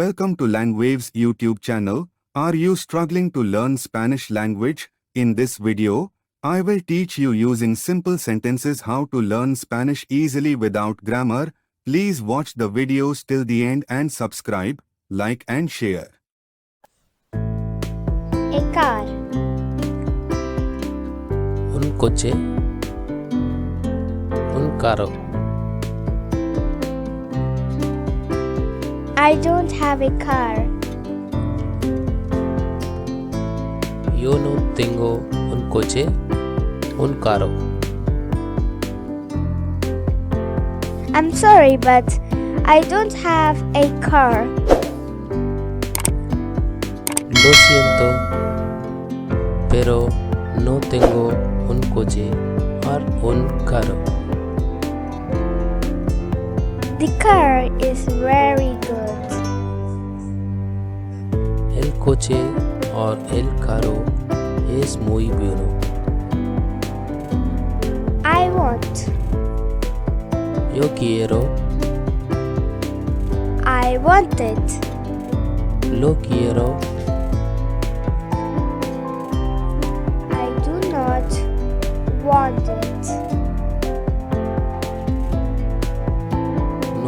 Welcome to Langwaves YouTube channel. Are you struggling to learn Spanish language? In this video, I will teach you using simple sentences how to learn Spanish easily without grammar. Please watch the videos till the end and subscribe, like and share. A car. Un coche, un carro. I don't have a car. Yo no tengo un coche, un carro. I'm sorry, but I don't have a car. Lo siento, pero no tengo un coche or un carro. The car is very good. El coche or el carro es muy bueno. I want. Yo quiero, I want it. lo quiero, I do not want it.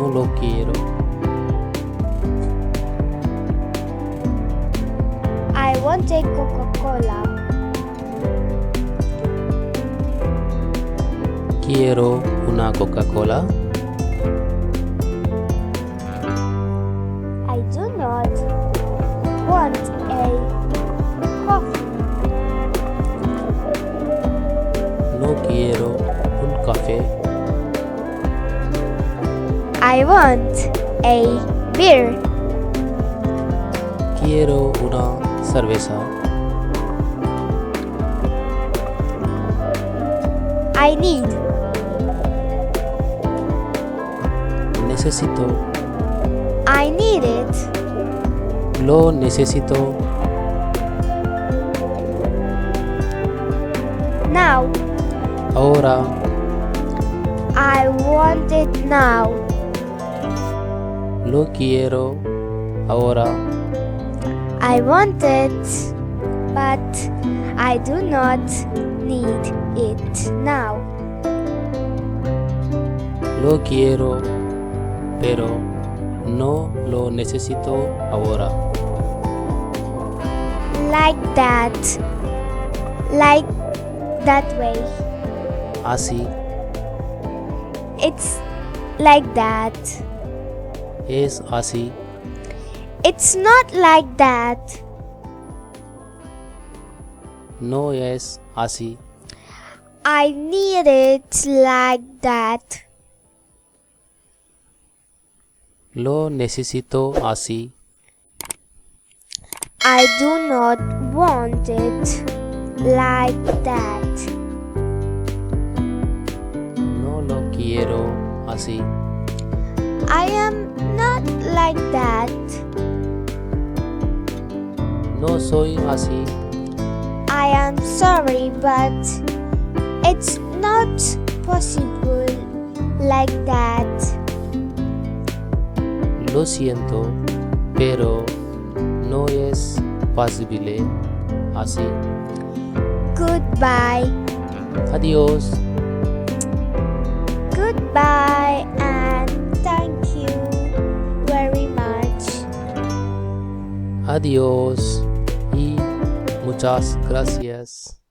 no lo quiero. I want a Coca-Cola. Quiero una Coca-Cola. I do not want a coffee. No quiero un café. I want a beer. Quiero una cerveza. I need. Necesito. I need it. Lo necesito. Now. Ahora. I want it now. Lo quiero. Ahora. I want it, but I do not need it now. Lo quiero. Pero no lo necesito ahora. Like that. Like that way. Así. It's like that. Es así. It's not like that. No es así. I need it like that. Lo necesito así. I do not want it like that. No lo quiero así. I am not like that. No soy así. I am sorry, but it's not possible like that. Lo siento, pero no es posible así. Goodbye. Adiós. Goodbye and thank you very much. Adiós y muchas gracias.